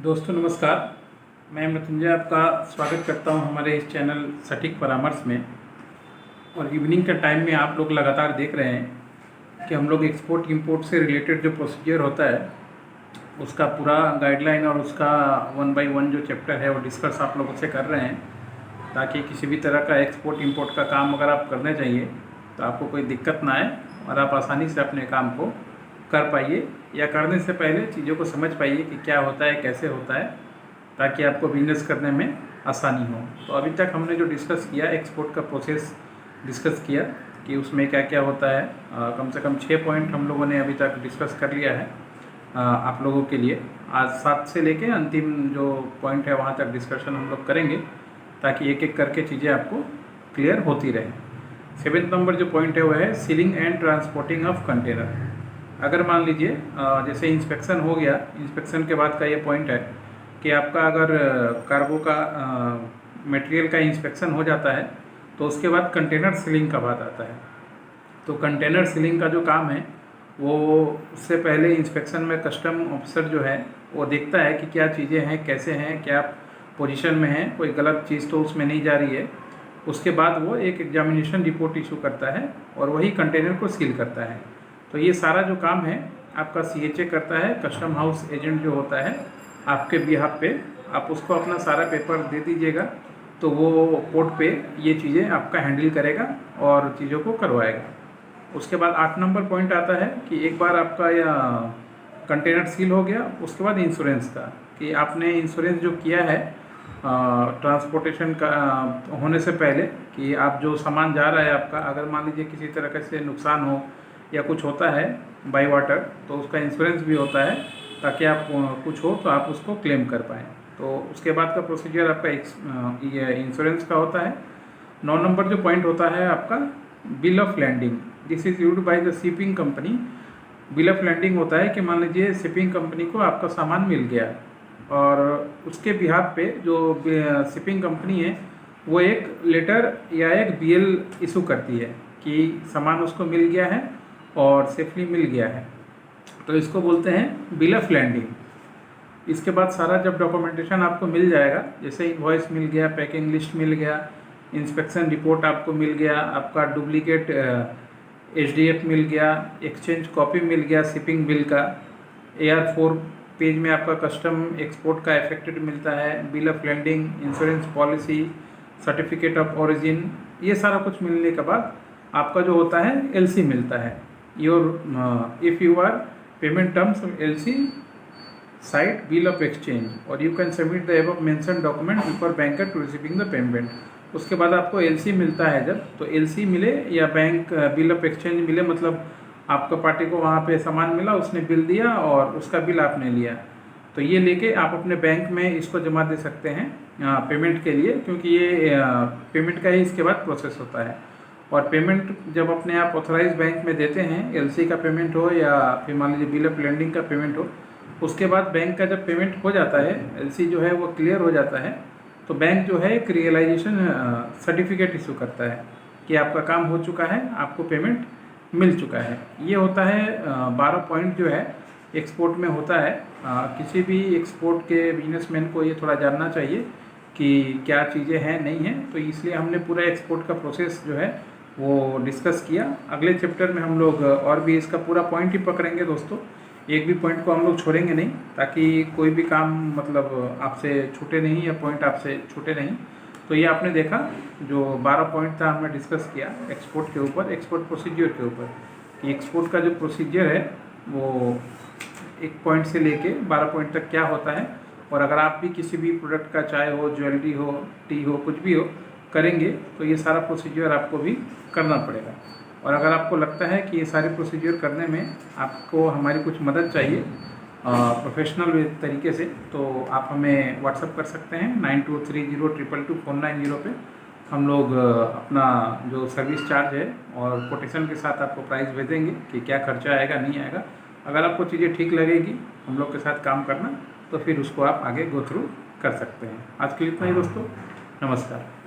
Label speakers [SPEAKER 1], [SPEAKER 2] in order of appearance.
[SPEAKER 1] दोस्तों नमस्कार। मैं मृत्युंजय आपका स्वागत करता हूं हमारे इस चैनल सटीक परामर्श में। और इवनिंग के टाइम में आप लोग लगातार देख रहे हैं कि हम लोग एक्सपोर्ट इंपोर्ट से रिलेटेड जो प्रोसीजर होता है उसका पूरा गाइडलाइन और उसका 1 बाय 1 जो चैप्टर है वो डिस्कस आप लोगों से कर रहे हैं, ताकि किसी भी तरह का एक्सपोर्ट इंपोर्ट का काम अगर आप करने चाहिए तो आपको कोई दिक्कत ना आए और आप आसानी से अपने काम को कर पाइए, या करने से पहले चीज़ों को समझ पाइए कि क्या होता है, कैसे होता है, ताकि आपको बिजनेस करने में आसानी हो। तो अभी तक हमने जो डिस्कस किया, एक्सपोर्ट का प्रोसेस डिस्कस किया कि उसमें क्या क्या होता है। कम से कम 6 पॉइंट हम लोगों ने अभी तक डिस्कस कर लिया है आप लोगों के लिए। आज 7 से लेके अंतिम जो पॉइंट है वहाँ तक डिस्कशन हम लोग करेंगे, ताकि एक एक करके चीज़ें आपको क्लियर होती रहें। 7 नंबर जो पॉइंट है वो है ceiling and transporting of container. अगर मान लीजिए जैसे इंस्पेक्शन हो गया, इंस्पेक्शन के बाद का ये पॉइंट है कि आपका अगर कार्गो का मटेरियल का इंस्पेक्शन हो जाता है तो उसके बाद कंटेनर सीलिंग का बात आता है। तो कंटेनर सीलिंग का जो काम है वो उससे पहले इंस्पेक्शन में कस्टम ऑफिसर जो है वो देखता है कि क्या चीज़ें हैं, कैसे हैं, क्या पोजीशन में है, कोई गलत चीज़ तो उसमें नहीं जा रही है। उसके बाद वो एक एग्जामिनेशन रिपोर्ट इशू करता है और वही कंटेनर को सील करता है। तो ये सारा जो काम है आपका CHA करता है, कस्टम हाउस एजेंट जो होता है आपके बिहाफ पे। आप उसको अपना सारा पेपर दे दीजिएगा तो वो पोर्ट पे ये चीज़ें आपका हैंडल करेगा और चीज़ों को करवाएगा। उसके बाद 8 नंबर पॉइंट आता है कि एक बार आपका या कंटेनर सील हो गया, उसके बाद इंश्योरेंस का, कि आपने इंश्योरेंस जो किया है ट्रांसपोर्टेशन का होने से पहले, कि आप जो सामान जा रहा है आपका, अगर मान लीजिए किसी तरह से नुकसान हो या कुछ होता है बाई वाटर, तो उसका इंश्योरेंस भी होता है, ताकि आप कुछ हो तो आप उसको क्लेम कर पाएँ। तो उसके बाद का प्रोसीजर आपका ये इंश्योरेंस का होता है। 9 नंबर जो पॉइंट होता है आपका bill of landing. This is issued by the shipping company. Bill of landing होता है कि मान लीजिए शिपिंग कंपनी को आपका सामान मिल गया और उसके बिहाफ पे जो शिपिंग कंपनी है वो एक लेटर या एक BL इशू करती है कि सामान उसको मिल गया है और सेफली मिल गया है। तो इसको बोलते हैं बिल ऑफ लैंडिंग। इसके बाद सारा जब डॉक्यूमेंटेशन आपको मिल जाएगा, जैसे इनवॉइस मिल गया, पैकिंग लिस्ट मिल गया, इंस्पेक्शन रिपोर्ट आपको मिल गया, आपका डुप्लीकेट HDF मिल गया, एक्सचेंज कॉपी मिल गया शिपिंग बिल का, AR4 पेज में आपका कस्टम एक्सपोर्ट का इफेक्टेड मिलता है, bill of landing, insurance policy, certificate of origin, ये सारा कुछ मिलने के बाद आपका जो होता है LC मिलता है। if you are payment terms of LC cite bill of exchange or you can submit the above mentioned document before banker to receiving the payment। उसके बाद आपको LC मिलता है। जब तो LC मिले या बैंक बिल ऑफ एक्सचेंज मिले, मतलब आपका पार्टी को वहाँ पे सामान मिला, उसने बिल दिया और उसका बिल आपने लिया, तो ये लेके आप अपने बैंक में इसको जमा दे सकते हैं पेमेंट के लिए, क्योंकि ये पेमेंट का ही इसके बाद प्रोसेस होता है। और पेमेंट जब अपने आप ऑथराइज बैंक में देते हैं, LC का पेमेंट हो या फिर मान लीजिए बिल ऑफ लैंडिंग का पेमेंट हो, उसके बाद बैंक का जब पेमेंट हो जाता है, LC जो है वो क्लियर हो जाता है, तो बैंक जो है एक रियलाइजेशन सर्टिफिकेट इशू करता है कि आपका काम हो चुका है, आपको पेमेंट मिल चुका है। ये होता है 12 पॉइंट जो है एक्सपोर्ट में होता है। किसी भी एक्सपोर्ट के बिजनेसमैन को ये थोड़ा जानना चाहिए कि क्या चीज़ें हैं, नहीं हैं। तो इसलिए हमने पूरा एक्सपोर्ट का प्रोसेस जो है वो डिस्कस किया। अगले चैप्टर में हम लोग और भी इसका पूरा पॉइंट ही पकड़ेंगे दोस्तों, एक भी पॉइंट को हम लोग छोड़ेंगे नहीं, ताकि कोई भी काम मतलब आपसे छूटे नहीं या पॉइंट आपसे छूटे नहीं। तो ये आपने देखा जो 12 पॉइंट था हमने डिस्कस किया एक्सपोर्ट के ऊपर, एक्सपोर्ट प्रोसीजर के ऊपर, कि एक्सपोर्ट का जो प्रोसीजर है वो 1 पॉइंट से लेके 12 पॉइंट तक क्या होता है। और अगर आप भी किसी भी प्रोडक्ट का, चाय हो, ज्वेलरी हो, टी हो, कुछ भी हो, करेंगे तो ये सारा प्रोसीजर आपको भी करना पड़ेगा। और अगर आपको लगता है कि ये सारे प्रोसीजर करने में आपको हमारी कुछ मदद चाहिए प्रोफेशनल तरीके से, तो आप हमें व्हाट्सअप कर सकते हैं 9230222490 पे। हम लोग अपना जो सर्विस चार्ज है और कोटेशन के साथ आपको प्राइस भेजेंगे कि क्या खर्चा आएगा, नहीं आएगा। अगर आपको चीज़ें ठीक लगेगी हम लोग के साथ काम करना, तो फिर उसको आप आगे गो थ्रू कर सकते हैं। आज के लिए इतना ही दोस्तों, नमस्कार।